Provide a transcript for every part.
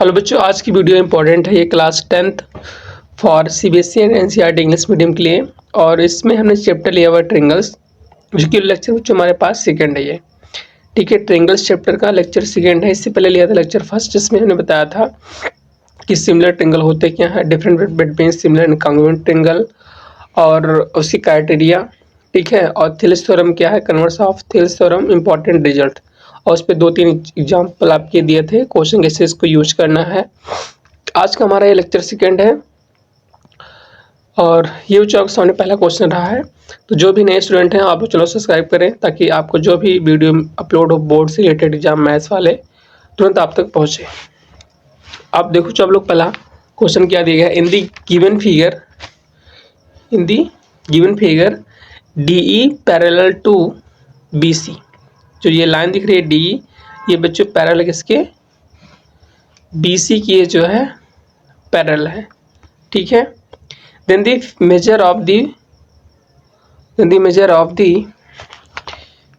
Hello बच्चों, आज की वीडियो इंपॉर्टेंट है। ये class 10th for CBSE and NCERT English medium के लिए, और इसमें हमने चैप्टर लिया हुआ ट्रिंगल्स, जो कि लेक्चर बच्चों हमारे पास सेकंड है ये। ठीक है, ट्रिंगल्स चैप्टर का लेक्चर सेकंड है। इससे पहले लिया था लेक्चर फर्स्ट, जिसमें हमने बताया था कि सिमिलर ट्रिंगल होते क्या है, different between similar and congruent triangle और उसकी क्राइटेरिया। ठीक है, और थिल्स थ्योरम क्या है, converse of Thales theorem, important result, और उस पर 2-3 एग्जाम्पल आपके दिए थे, क्वेश्चन कैसे इसको यूज करना है। आज का हमारा ये लेक्चर सेकंड है, और ये बच्चों आपके सामने पहला क्वेश्चन रहा है। तो जो भी नए स्टूडेंट हैं, आप लोग चलो सब्सक्राइब करें, ताकि आपको जो भी वीडियो अपलोड हो बोर्ड से रिलेटेड एग्जाम मैथ्स वाले, तुरंत आप तक पहुँचे। आप देखो, जो आप लोग पहला क्वेश्चन क्या दिया गया, in the given figure DE parallel to BC। जो ये लाइन दिख रही है DE, ये बच्चों पैरेलल किसके, BC की ये जो है पैरेलल है। ठीक है, then the major of the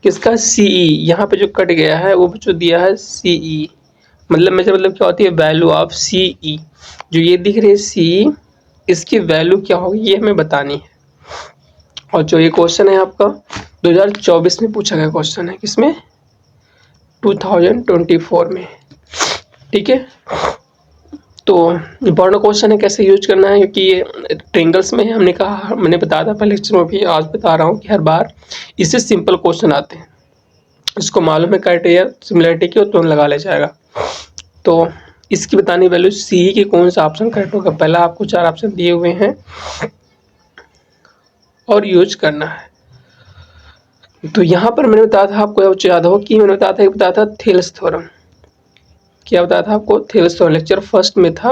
किसका, CE। यहाँ पे जो कट गया है वो बच्चों दिया है CE, मतलब मेजर मतलब क्या होती है, वैल्यू ऑफ CE। जो ये दिख रही है CE, इसकी वैल्यू क्या होगी ये हमें बतानी है। और जो ये क्वेश्चन है आपका 2024 में पूछा गया क्वेश्चन है, किसमें, 2024 में। ठीक है, तो इम्पॉर्टेंट क्वेश्चन है, कैसे यूज करना है, क्योंकि ये ट्रिंगल्स में हमने कहा, मैंने बताया था पहले लेक्चर में भी, आज बता रहा हूँ कि हर बार इससे सिंपल क्वेश्चन आते हैं। इसको मालूम है क्राइटेरिया सिमिलरिटी की, तुरंत लगा ले जाएगा। तो इसकी बतानी वैल्यू CE की कौन सा ऑप्शन करेक्ट होगा। पहला आपको 4 ऑप्शन दिए हुए हैं और यूज करना है। तो यहाँ पर मैंने बताया था आपको, याद हो कि मैंने बताया था थिल्स थ्योरम। क्या बताया था आपको, थिल्स थ्योरम लेक्चर फर्स्ट में था।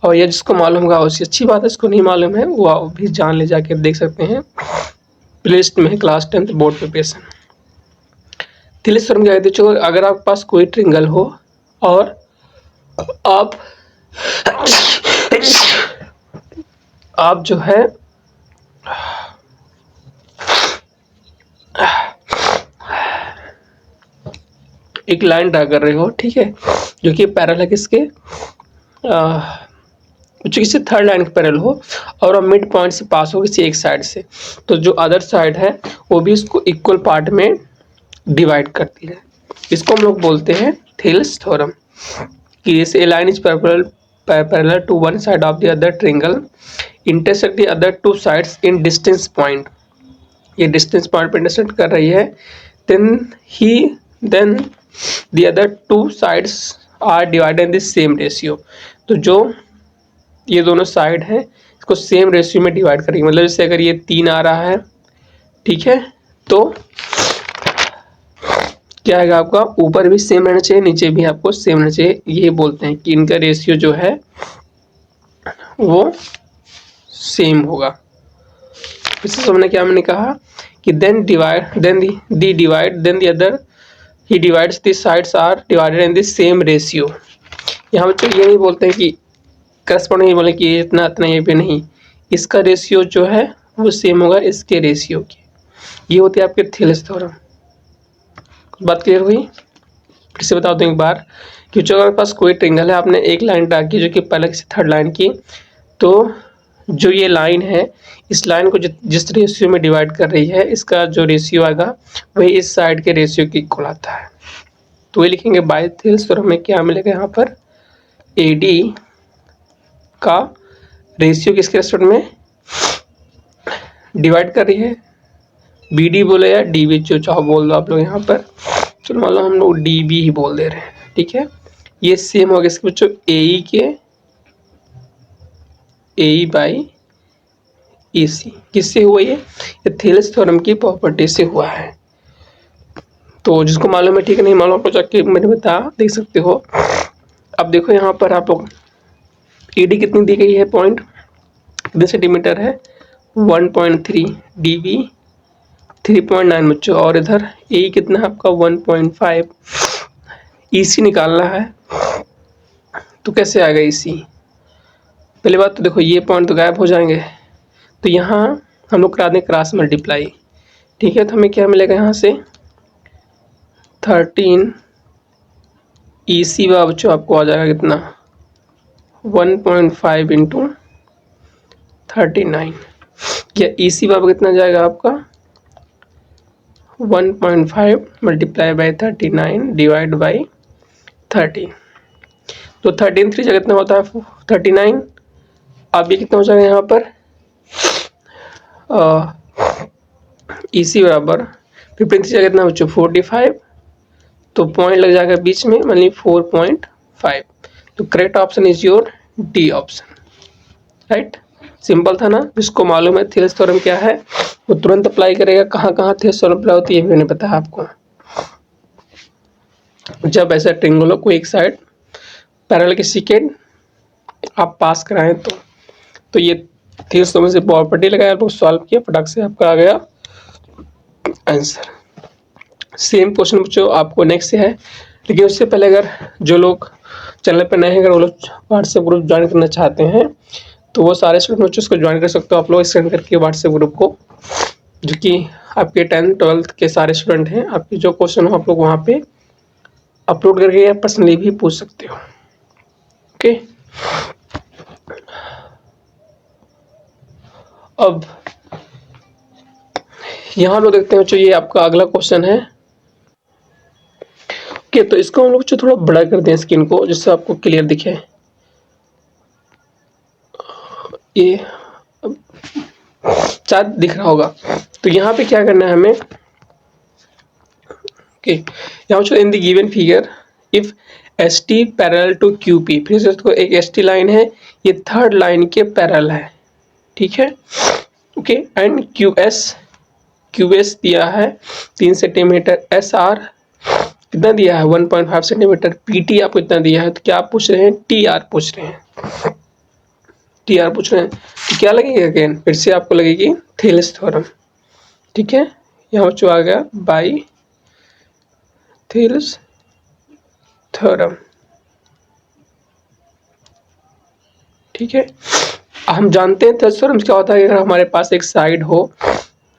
और ये जिसको मालूम होगा उसकी अच्छी बात है, इसको नहीं मालूम है वो भी जान ले, जाके देख सकते हैं, प्लेलिस्ट में है class 10th board preparation. Thales theorem क्या कहते हैं, अगर आपके पास कोई ट्रिंगल हो और आप जो है एक लाइन ड्रा कर रहे हो, ठीक है, जो कि पैरेलल है किसके, किसी थर्ड लाइन के पैरेलल हो, और अब मिड पॉइंट से पास हो किसी एक साइड से, तो जो अदर साइड है वो भी इसको इक्वल पार्ट में डिवाइड करती है। इसको हम लोग बोलते हैं थिल्स थ्योरम, कि जैसे a line is parallel to one side of the other triangle intersect the other two sides in distance point. ये डिस्टेंस पॉइंट पे इंटरसेक्ट कर रही है, then the other two sides are divided in the same ratio. तो जो ये दोनों side है इसको सेम रेशियो में डिवाइड करेंगे, मतलब जैसे अगर ये 3 आ रहा है, ठीक है, तो क्या आएगा आपका, ऊपर भी सेम रहना चाहिए, नीचे भी आपको सेम रहना चाहिए। ये बोलते हैं कि इनका रेशियो जो है वो सेम होगा। इससे हमने क्या मैंने कहा कि then the other he divides the sides are divided in the same ratio. यहाँ बच्चों ये नहीं बोलते हैं कि करस्पॉन्डिंग, नहीं बोले कि इतना इतना, ये भी नहीं, इसका रेशियो जो है वो सेम होगा इसके रेशियो की। ये होती है आपके थिल्स थ्योरम। बात क्लियर हुई? फिर से बता दूं एक बार कि जो अगर पास कोई ट्रिंगल है, आपने एक लाइन ड्रा की जो कि पहले से थर्ड लाइन की, तो जो ये लाइन है इस लाइन को जिस रेशियो में डिवाइड कर रही है, इसका जो रेशियो आएगा वही इस साइड के रेशियो की इक्वल आता है। तो ये लिखेंगे बाय थिल्स थ्योरम में क्या मिलेगा, यहाँ पर AD का रेशियो किसके रेस्पेक्ट में डिवाइड कर रही है, BD बोले या DB, जो चाहो बोल दो आप लोग यहाँ पर। चलो मान लो हम लोग DB ही बोल दे रहे हैं, ठीक है। ये सेम होगा इसके बच्चों AE बाई EC। किससे हुआ ये थिल्स थ्योरम की प्रॉपर्टी से हुआ है। तो जिसको मालूम है ठीक है, नहीं मालूम आपको जाके मैंने बता देख सकते हो। अब देखो यहाँ पर आप लोग AD कितनी दी गई है, पॉइंट कितने सेंटीमीटर है, 1.3, DB 3.9 बच्चों, और इधर AE कितना है आपका 1.5। EC निकालना है, तो कैसे आएगा EC। पहली बात तो देखो ये पॉइंट तो गायब हो जाएंगे, तो यहाँ हम लोग करा दें क्रॉस मल्टीप्लाई, ठीक है। तो हमें क्या मिलेगा यहाँ से 13 EC बच्चों आपको आ जाएगा कितना, 1.5 इंटू 39, या EC बराबर कितना जाएगा आपका 1.5 मल्टीप्लाई बाई 39 डिवाइड बाई 30। तो 13 3 जगह कितना होता है 39। अब ये कितना हो जाएगा यहाँ पर EC बराबर 15 3 जगह कितना बच्चों 45, तो पॉइंट लग जाएगा बीच में, मान ली 4.5। तो correct option is your D option, right. Simple था ना। जिसको मालूम है थेलेस थ्योरम क्या है वो तुरंत अप्लाई करेगा। कहाँ कहाँ थेलेस थ्योरम अप्लाई होती है ये भी नहीं पता है आपको। जब ऐसा ट्रिंगल को एक साइड पैरेलल के सेकेंड आप पास कराएं तो ये थेलेस थ्योरम से प्रॉपर्टी लगाया, आप सॉल्व किया, फटाक से आपका आ गया आंसर। सेम क्वेश्चन बच्चों आपको नेक्स्ट से है, लेकिन उससे पहले अगर जो लोग चैनल पर नए हैं, अगर वो लोग व्हाट्सएप ग्रुप ज्वाइन करना चाहते हैं तो वो सारे स्टूडेंट बच्चों उसको ज्वाइन कर सकते हो आप लोग स्कैन करके व्हाट्सएप ग्रुप को, जो कि आपके 10th 12th के सारे स्टूडेंट हैं। आपके जो क्वेश्चन हो आप लोग वहाँ पे अपलोड करके या पर्सनली भी पूछ सकते हो। ओके, अब यहाँ हम लोग देखते हैं बच्चों ये आपका अगला क्वेश्चन है। ओके, तो इसको हम लोग थोड़ा बड़ा कर दें स्क्रीन को जिससे आपको क्लियर दिखे। ये शायद दिख रहा होगा। तो यहाँ पे क्या करना है हमें, ओके, यहाँ पे in the given figure if ST parallel to QP, फिर से इसको एक ST लाइन है, ये थर्ड लाइन के पैरेलल है, ठीक है। ओके, एंड QS दिया है 3 सेंटीमीटर, SR कितना दिया है 1.5 सेंटीमीटर, PT आपको इतना दिया है। तो क्या आप पूछ रहे हैं TR पूछ रहे हैं, TR पूछ रहे हैं। तो क्या लगेगा अगेन, फिर से आपको लगेगी थेलेस थ्योरम, ठीक है। यहाँ बच्चों आ गया बाई थेलेस थ्योरम, ठीक है। हम जानते हैं थेलेस थ्योरम क्या होता है। अगर हमारे पास एक साइड हो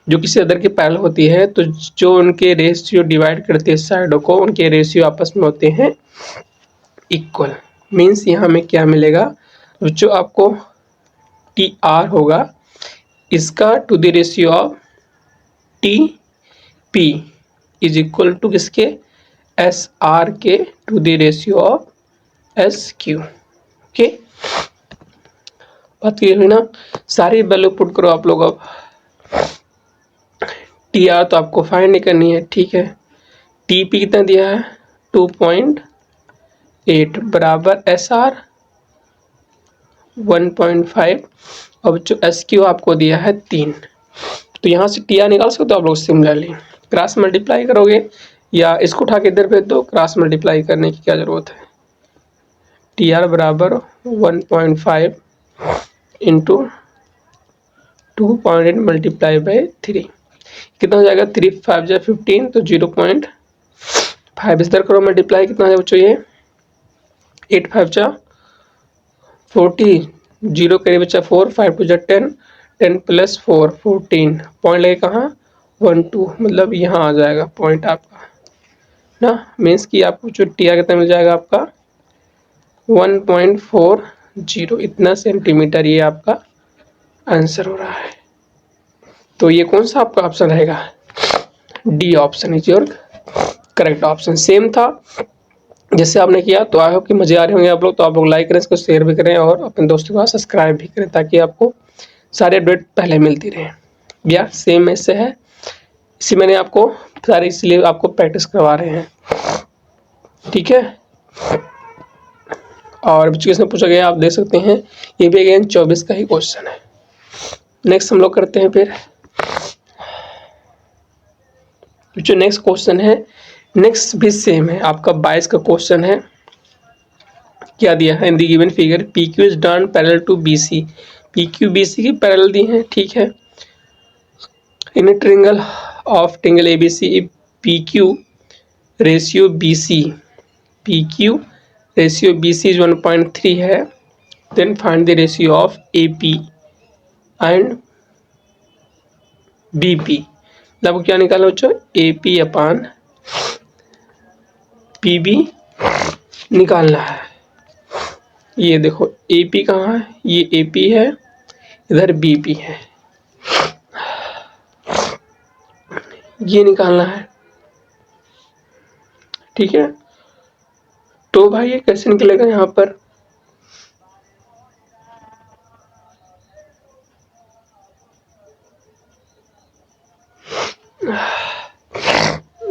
जो किसी अदर के पैरेलल होती है तो जो उनके रेशियो डिवाइड करते हैं साइडों को, उनके रेशियो आपस में होते हैं इक्वल। मीन्स यहाँ में क्या मिलेगा जो आपको TR होगा इसका to the ratio of TP is equal to किसके SR के to the ratio of SQ। Okay, बात क्लियर हुई ना। सारी वैल्यू पुट करो आप लोग। अब TR तो आपको फाइंड नहीं करनी है, ठीक है। TP कितना दिया है 2.8 बराबर SR 1.5, अब जो SQ आपको दिया है 3। तो यहाँ से TR निकाल सकते हो आप लोग। सिमिलरली क्रॉस मल्टीप्लाई करोगे या इसको उठा के इधर भेज दो, क्रॉस मल्टीप्लाई करने की क्या जरूरत है। TR बराबर 1.5 इंटू 2.8 मल्टीप्लाई बाई 3 कितना हो जाएगा 3 5 जा 15, तो 0.5 इस तरह करो मल्टीप्लाई, कितना है बच्चों ये 8 5 जा 40, 0 करीब बच्चा 4, 5 2 जा 10, 10 प्लस 4 14, पॉइंट लगे कहाँ 1 2, मतलब यहाँ आ जाएगा पॉइंट आपका ना। मीन्स कि आपको जो TR कितना मिल जाएगा आपका 1.40, इतना सेंटीमीटर ये आपका आंसर हो रहा है। तो ये कौन सा आपका ऑप्शन रहेगा, D option is your correct option. Same था जैसे आपने किया। तो आई होप कि मजे आ रहे होंगे आप लोग। तो आप लोग लाइक करें, इसको शेयर भी करें और अपने दोस्तों को सब्सक्राइब भी करें ताकि आपको सारे अपडेट पहले मिलती रहे। या सेम ऐसे है, इसी मैंने आपको सारे इसलिए आपको प्रैक्टिस करवा रहे हैं, ठीक है। और किसने पूछा गया आप देख सकते हैं, ये भी अगेन 24 का ही क्वेश्चन है। नेक्स्ट हम लोग करते हैं फिर जो नेक्स्ट क्वेश्चन है, नेक्स्ट भी सेम है आपका 22 का क्वेश्चन है। क्या दिया है in the given figure PQ is drawn parallel to BC, PQ BC की पैरेलल दी है, ठीक है। In a triangle of triangle ABC if PQ ratio BC is 1.3 है, then find the ratio of AP and BP। मतलब क्या निकालना बच्चों AP अपान PB निकालना है। ये देखो AP कहाँ है, ये AP है, इधर BP है, ये निकालना है। ठीक है, तो भाई ये कैसे निकलेगा यहाँ पर,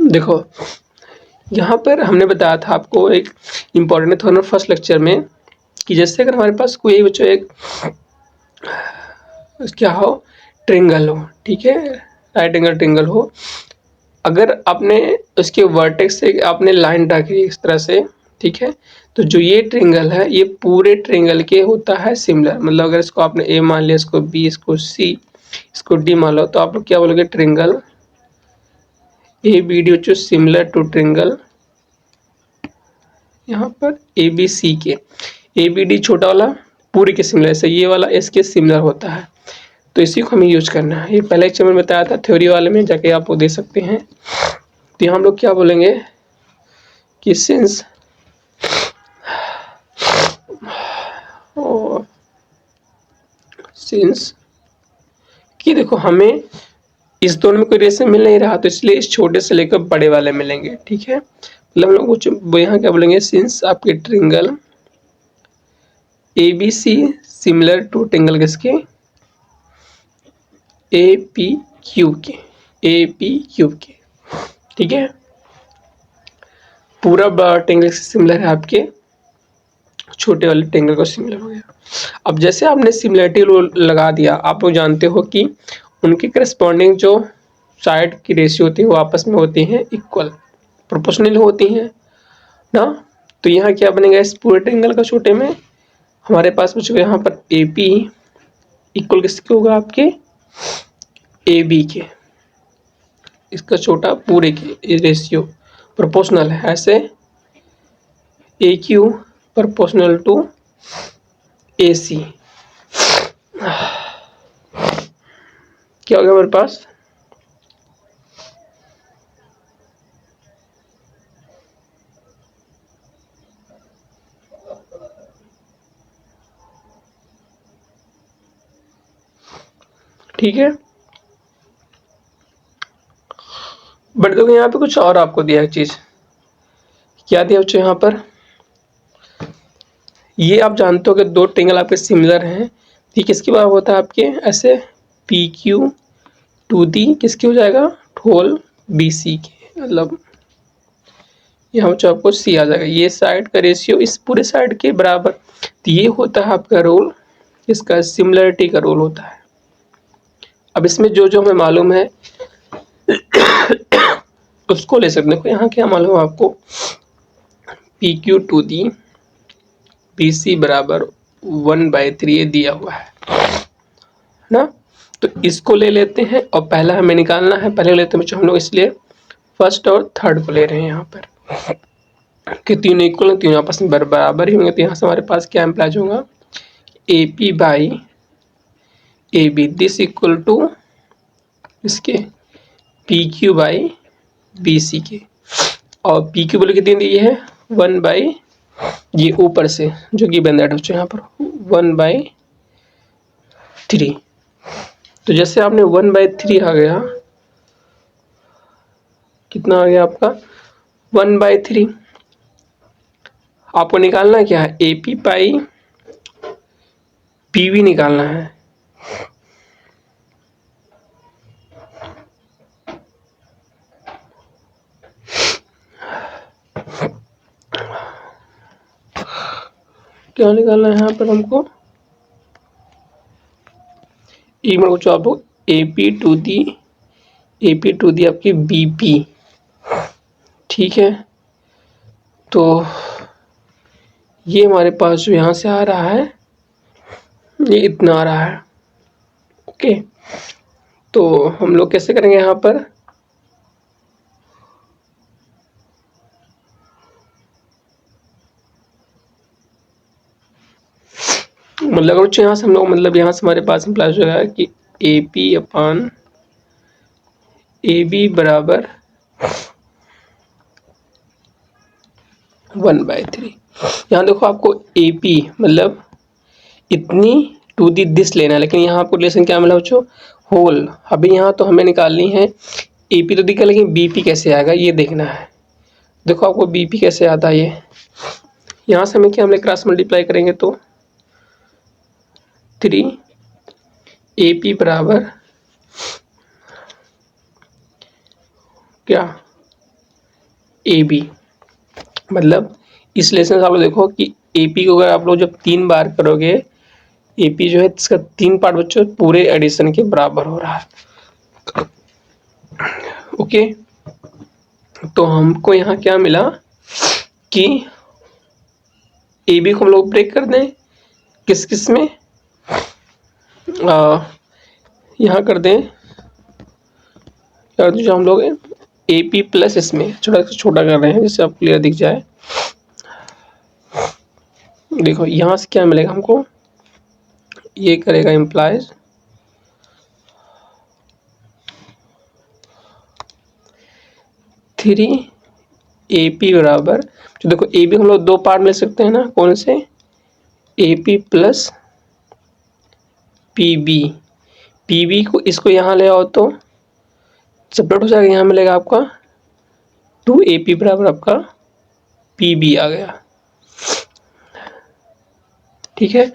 देखो यहाँ पर हमने बताया था आपको एक इम्पॉर्टेंट था फर्स्ट लेक्चर में कि जैसे अगर हमारे पास कोई बच्चों एक क्या हो, ट्रिंगल हो, ठीक है, राइट एंगल ट्रिंगल हो, अगर आपने उसके वर्टेक्स से आपने लाइन रखी इस तरह से, ठीक है, तो जो ये ट्रिंगल है ये पूरे ट्रिंगल के होता है सिमिलर, मतलब अगर इसको आपने A मान लिया, इसको B, इसको C, इसको D मान लो, तो आप लोग क्या बोलोगे, ट्रिंगल ABD जो सिमिलर टू ट्रिंगल यहाँ पर ABC के, ABD छोटा वाला पूरे के सिमिलर, से ये वाला इसके सिमिलर होता है, तो इसी को हमें यूज करना है। ये पहले लेक्चर में बताया था, थ्योरी वाले में जाके आप वो दे सकते हैं। तो यहाँ हम लोग क्या बोलेंगे कि सिंस कि देखो हमें इस दोनों में कोई रेशे मिल नहीं रहा, तो इसलिए इस छोटे से लेकर बड़े वाले मिलेंगे। ठीक है, मतलब हम लोग यहाँ क्या बोलेंगे, सिंस आपके triangle ABC similar to triangle किसके, APQ के, APQ के, ठीक है, पूरा बड़ा ट्रिंगल से सिमिलर है आपके छोटे वाले ट्रिंगल को सिमिलर हो गया। अब जैसे आपने सिमिलरिटी रूल लगा दिया, आप लोग जानते हो कि उनके करस्पॉन्डिंग जो साइड की रेशियो होती है वो आपस में होती हैं इक्वल, प्रोपोर्शनल होती हैं ना। तो यहाँ क्या बनेगा, इस पूरे ट्रिंगल का छोटे में हमारे पास बचेगा यहाँ पर AP इक्वल किसके होगा, आपके AB के, इसका छोटा पूरे के रेशियो प्रोपोर्शनल है, ऐसे AQ प्रोपोर्शनल टू AC, क्या हो गया हमारे पास, ठीक है। बट देखो यहाँ पे कुछ और आपको दिया है चीज, क्या दिया बच्चों यहाँ पर, ये आप जानते हो कि दो ट्रिंगल आपके सिमिलर हैं, ये किसके बराबर होता है आपके, ऐसे PQ टू दी किसके हो जाएगा, होल BC के, मतलब यहाँ बच्चों आपको C आ जाएगा, ये साइड का रेशियो इस पूरे साइड के बराबर, तो ये होता है आपका रोल, इसका सिमिलरिटी का रोल होता है। अब इसमें जो जो हमें मालूम है उसको ले सकते हैं। यहाँ क्या मालूम है आपको, PQ टू दी BC बराबर 1/3 ये दिया हुआ है ना, तो इसको ले लेते हैं और पहला हमें निकालना है, पहले लेते हैं बच्चों हम लोग, इसलिए फर्स्ट और थर्ड को ले रहे हैं यहाँ पर कि तीनों इक्वल हैं, तीनों आपस में बराबर ही होंगे, तो यहाँ से हमारे पास क्या इम्प्लाइज होगा, AP by AB this equal to इसके PQ बाई BC के, और PQ बोले कितनी दी है 1/, ये ऊपर से जो कि दैट बच्चों यहाँ पर 1/3, तो जैसे आपने 1/3 आ गया, कितना आ गया आपका 1/3, आपको निकालना है क्या है, AP पाई PV निकालना है, क्या निकालना है यहाँ पर हमको, आपको AP टू दी आपकी BP, ठीक है, तो ये हमारे पास जो यहाँ से आ रहा है ये इतना आ रहा है। ओके, तो हम लोग कैसे करेंगे यहाँ पर, मतलब बच्चों यहाँ से हम लोग, मतलब यहाँ से हमारे पास इम्प्लाइज हो गया कि AP अपान AB बराबर 1/3, यहाँ देखो आपको AP मतलब इतनी टू दी दिस लेना है, लेकिन यहाँ आपको रिलेशन क्या मिला बच्चों, होल। अभी यहाँ तो हमें निकालनी है AP तो दिखा, लेकिन BP कैसे आएगा ये देखना है। देखो आपको BP कैसे आता है, ये यहाँ से हमें क्या, हम क्रॉस मल्टीप्लाई करेंगे तो 3AP बराबर क्या, AB। मतलब इस लेसन से आप लोग देखो कि AP को अगर आप लोग जब 3 बार करोगे, AP जो है इसका 3 पार्ट बच्चों पूरे एडिशन के बराबर हो रहा है। ओके, तो हमको यहाँ क्या मिला कि AB को हम लोग ब्रेक कर दें किस किस में, यहाँ कर दें जो हम लोग AP प्लस इसमें छोटा छोटा कर रहे हैं जिससे आप क्लियर दिख जाए। देखो यहाँ से क्या मिलेगा हमको, ये करेगा इम्प्लाइज 3AP बराबर, तो देखो AB हम लोग 2 पार्ट मिल सकते हैं ना, कौन से, AP प्लस PB को इसको यहाँ ले आओ तो सेपरेट हो जाएगा, यहाँ मिलेगा आपका 2AP बराबर आपका PB आ गया। ठीक है,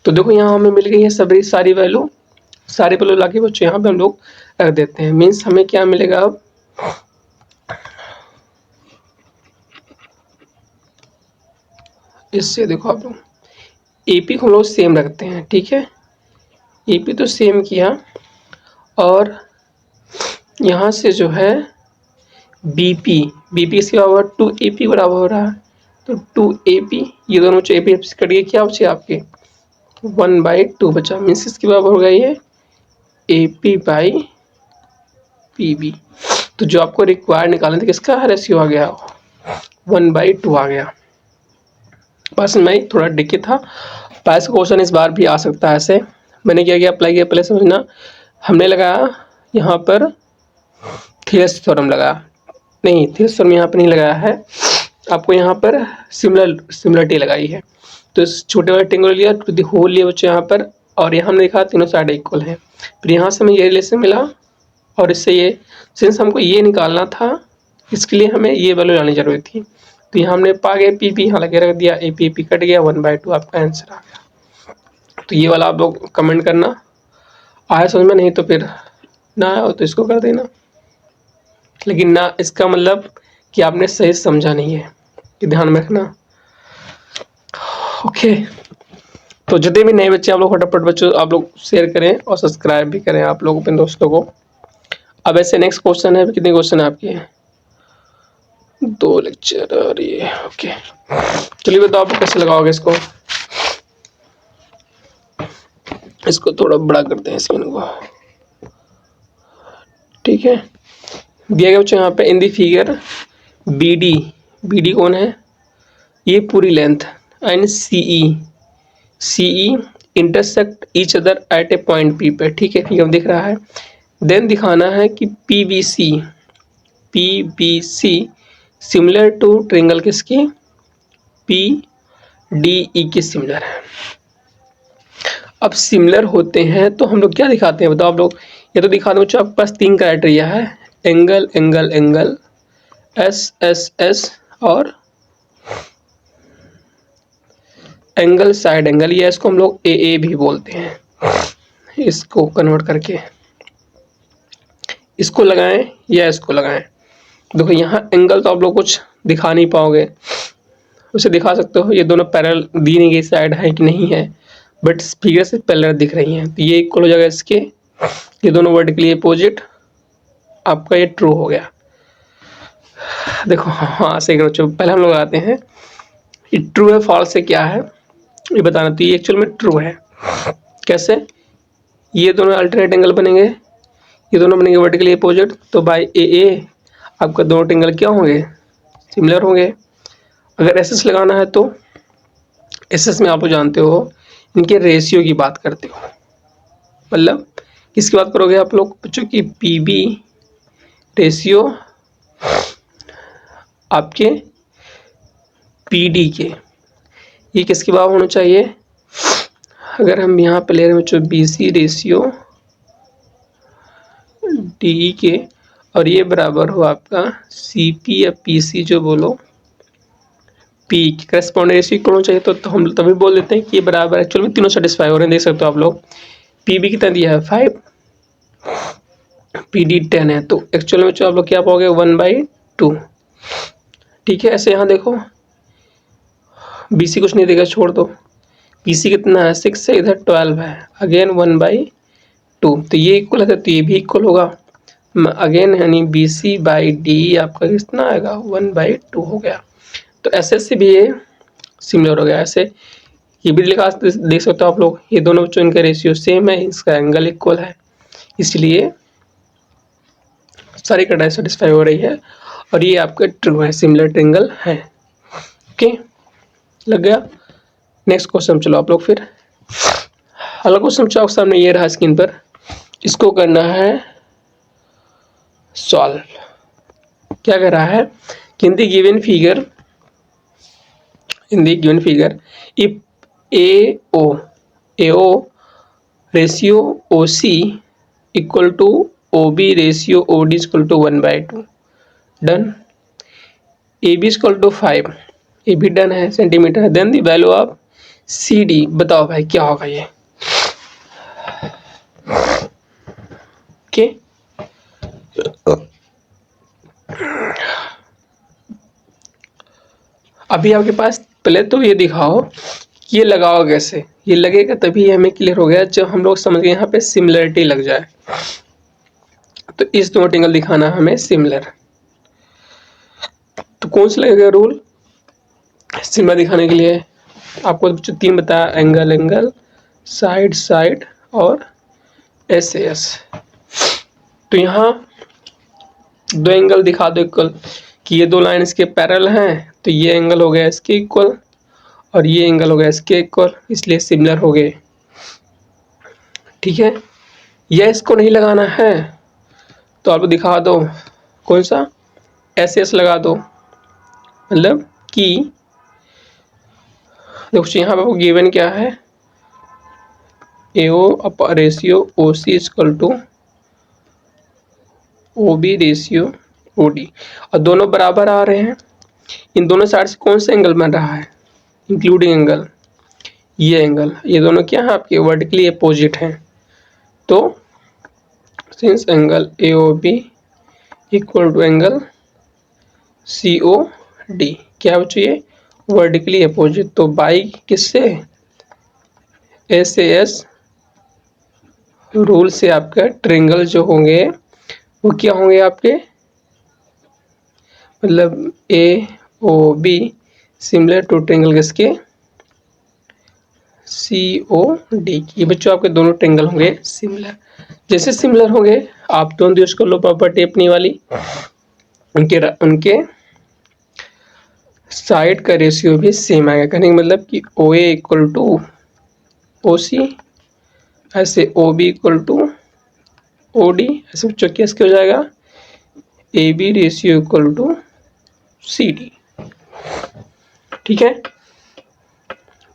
तो देखो यहाँ हमें मिल गई है सारी वैल्यू लाके बच्चों यहाँ पे हम लोग रख देते हैं। मीन्स हमें क्या मिलेगा अब, इससे देखो आप लोग AP को हम लोग सेम रखते हैं। ठीक है, AP तो सेम किया, और यहाँ से जो है BP इसके बराबर 2AP बराबर हो रहा है, तो 2AP ये दोनों बच्चे AP कट गए, क्या बचे आपके 1/2 बचा। मीन्स इसके बराबर हो गया ये AP बाई PB। तो जो आपको रिक्वायर्ड निकालना था किसका रेशियो आ गया, 1/2 आ गया। बस मैं थोड़ा डिक्की था, पास क्वेश्चन इस बार भी आ सकता है ऐसे। मैंने क्या किया, अप्लाई किया, पहले समझना, हमने लगाया यहाँ पर थियरस थ्योरम लगाया, नहीं थियरस थ्योरम यहाँ पर नहीं लगाया है, आपको यहाँ पर सिमिलरिटी लगाई है। तो इस छोटे वाले ट्रायंगल लिया, टू द होल लिया बच्चे यहाँ पर, और यहाँ हमने देखा तीनों साइड इक्वल है। फिर यहाँ से हमें ये रिलेशन मिला, और इससे ये, सिंस हमको ये निकालना था इसके लिए हमें ये वैल्यू लानी जरूरी थी, तो यहाँ हमने पा गए PP यहाँ लगे रख दिया, AP कट गया, 1/2 आपका आंसर आ गया। तो ये वाला आप लोग कमेंट करना, आया समझ में, नहीं तो फिर ना आया तो इसको कर देना, लेकिन ना इसका मतलब कि आपने सही समझा नहीं है, कि ध्यान में रखना। ओके, तो जितने भी नए बच्चे आप लोग फटाफट बच्चों आप लोग शेयर करें और सब्सक्राइब भी करें आप लोग अपने दोस्तों को। अब ऐसे नेक्स्ट क्वेश्चन है, कितने क्वेश्चन है आपके, 2 लेक्चर, और ये ओके। चलिए बताओ आप कैसे लगाओगे इसको थोड़ा बड़ा करते हैं स्क्रीन को। ठीक है, दिया गया बच्चों यहाँ पे इन दी फिगर BD कौन है, ये पूरी length, and CE intersect each other at A point P पे। ठीक है, फिगर दिख रहा है। देन दिखाना है कि PBC सिमिलर टू ट्रायंगल किसकी, PDE के सिमिलर है। अब सिमिलर होते हैं तो हम लोग क्या दिखाते हैं बताओ आप लोग, ये तो दिखाते हैं बच्चों आपके पास 3 क्राइटेरिया है, एंगल एंगल एंगल, SSS और एंगल साइड एंगल, या इसको हम लोग AA भी बोलते हैं। इसको कन्वर्ट करके इसको लगाएं या इसको लगाएं। देखो यहाँ एंगल तो आप लोग कुछ दिखा नहीं पाओगे, उसे दिखा सकते हो, ये दोनों पैरेलल दी नहीं गई साइड है कि नहीं है, बट फिगर से पैरेलल दिख रही हैं, तो ये इक्वल हो जाएगा इसके, ये दोनों वर्टिकली अपोजिट, आपका ये ट्रू हो गया। देखो हाँ सही करो, पहले हम लोग आते हैं ये ट्रू है फॉल्स है क्या है ये बताना। तो ये एक्चुअल में ट्रू है, कैसे, ये दोनों अल्टरनेट एंगल बनेंगे, ये दोनों बनेंगे वर्टिकली अपोजिट, तो बाय AA आपका दोनों एंगल क्या होंगे, सिमिलर होंगे। अगर SS लगाना है तो SS में आप लोग जानते हो इनके रेशियो की बात करते हो, मतलब किसकी बात करोगे आप लोग बच्चों की, PB रेशियो आपके PD के, ये किसके बराबर होना चाहिए? अगर हम यहाँ पे ले रहे हैं BC रेशियो DE के, और ये बराबर हो आपका CP या PC जो बोलो P की करस्पॉन्डिंग रेशियो इक्वल होना चाहिए, तो हम तभी बोल देते हैं कि ये बराबर। एक्चुअल में तीनों सेटिस्फाई हो रहे हैं, देख सकते हो आप लोग। PB कितना दिया है 5, PD 10 है, तो एक्चुअल में जो आप लोग क्या पाओगे 1/2। ठीक है, ऐसे यहाँ देखो BC कुछ नहीं देगा, छोड़ दो। PC कितना है 6 है, इधर 12 है, अगेन 1/2, तो ये इक्वल है तो ये भी इक्वल होगा अगेन, यानी BC/D आपका कितना आएगा 1/2 हो गया। तो ऐसे से भी ये सिमिलर हो गया। ऐसे ये भी लिखा देख सकते हो आप लोग, ये दोनों बच्चों इनका रेशियो सेम है, इसका एंगल इक्वल है, इसलिए सारी कंडीशन सेटिस्फाई हो रही है और ये आपका ट्रू है, सिमिलर ट्रायंगल है। ओके, लग गया। नेक्स्ट क्वेश्चन चलो आप लोग फिर। अगला क्वेश्चन आपके सामने ये रहा स्क्रीन पर, इसको करना है सॉल्व। क्या कह रहा है कि in the given figure if AO ratio OC equal to OB ratio OD equal to 1/2, done. AB equal to 5, ये भी डन है centimetre. Then the value of CD, बताओ भाई क्या होगा ये। ओके, अभी आपके पास पहले तो ये दिखाओ कि ये लगाओ कैसे। ये लगेगा तभी हमें क्लियर हो गया जब हम लोग समझ गए यहाँ पे सिमिलरिटी लग जाए। तो इस दोनों ट्रायंगल दिखाना हमें सिमिलर, तो कौन सा लगेगा रूल सिमिलर दिखाने के लिए? आपको जो 3 बताया, एंगल, साइड और SAS। तो यहाँ 2 एंगल दिखा दो इक्वल, कि ये 2 लाइन इसके पैरेलल हैं, तो ये एंगल हो गया इसके इक्वल और ये एंगल हो गया इसके इक्वल, इसलिए सिमिलर हो गए। ठीक है, यह इसको नहीं लगाना है तो आप दिखा दो कौन सा SS लगा दो, मतलब कि देखो यहाँ पे गिवन क्या है, AO ratio OC equal to OB ratio OD, और दोनों बराबर आ रहे हैं। इन दोनों साइड से कौन सा एंगल बन रहा है, इंक्लूडिंग एंगल, ये एंगल, ये दोनों क्या है आपके वर्टिकली अपोजिट हैं। तो since angle AOB equal to angle COD, क्या बच्चों ये वर्टिकली अपोजिट, तो बाई किससे SAS रूल से आपका ट्रायंगल जो होंगे वो क्या होंगे आपके, मतलब AOB सिमिलर टू ट्रायंगल किसके COD। ये बच्चों आपके दोनों ट्रायंगल होंगे सिमिलर। जैसे सिमिलर होंगे आप दोनों यूज कर लो प्रॉपर्टी अपनी वाली, उनके साइड का रेशियो भी सेम आएगा। कहने का मतलब कि OA इक्वल टू OC, ऐसे OB इक्वल टू OD, ऐसे बच्चों कैसे हो जाएगा AB ratio equal to CD। ठीक है,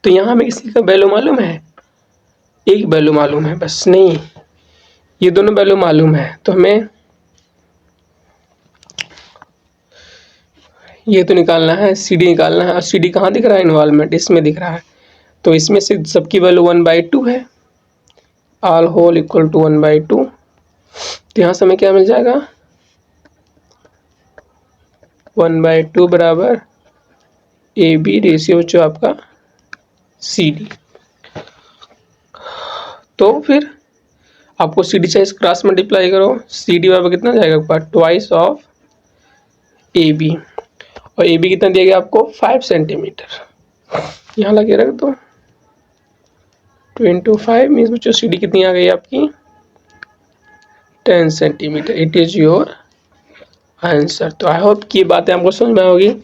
तो यहाँ हमें किसी का वैल्यू मालूम है, एक वैल्यू मालूम है बस, नहीं ये दोनों वैल्यू मालूम है, तो हमें ये तो निकालना है, CD निकालना है। और CD कहाँ दिख रहा है, इन्वॉल्वमेंट इसमें दिख रहा है, तो इसमें से सबकी वैल्यू 1/2 है, ऑल होल इक्वल टू 1/2। तो यहाँ से हमें क्या मिल जाएगा 1/2 बराबर AB रेशियो जो आपका CD। तो फिर आपको CD चाहिए, क्रॉस मल्टीप्लाई करो, CD बराबर कितना जाएगा ट्वाइस ऑफ AB, और AB कितना दिया गया आपको 5 सेंटीमीटर, यहाँ लगे रख दो 25 मीन्स बच्चों CD कितनी आ गई आपकी 10 centimetre. It is your answer. तो आई होप कि बातें आपको समझ में होगी,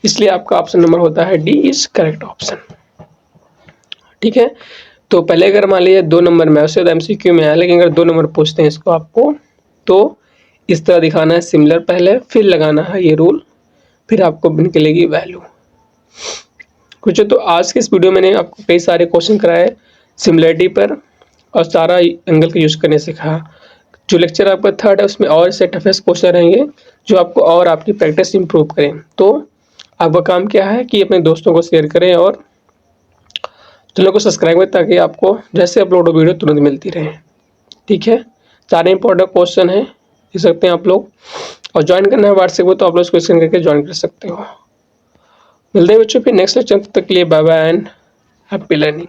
इसलिए आपका ऑप्शन नंबर होता है D इज करेक्ट ऑप्शन। ठीक है, तो पहले अगर मान लीजिए 2 नंबर में, वैसे तो MCQ में आया, लेकिन अगर 2 नंबर पूछते हैं इसको आपको, तो इस तरह दिखाना है सिमिलर पहले, फिर लगाना है ये रूल, फिर आपको निकलेगी वैल्यू। कुछ तो आज के इस वीडियो में मैंने आपको कई सारे क्वेश्चन कराए सिमिलरिटी पर और सारा एंगल का यूज करने सिखाया। जो लेक्चर आपका थर्ड है उसमें और से टफेस्ट क्वेश्चन रहेंगे जो आपको और आपकी प्रैक्टिस इंप्रूव करें। तो आपका काम क्या है कि अपने दोस्तों को शेयर करें और चैनल को सब्सक्राइब करें ताकि आपको जैसे अपलोड हो वीडियो तुरंत मिलती रहे। ठीक है, सारे इंपॉर्टेंट क्वेश्चन हैं, देख सकते हैं आप लोग। और ज्वाइन करना है व्हाट्सएप को तो आप लोग इसको स्कैन करके ज्वाइन कर सकते हो। मिलते हैं बच्चों फिर नेक्स्ट लेक्चर, तब तक के लिए bye bye and happy learning.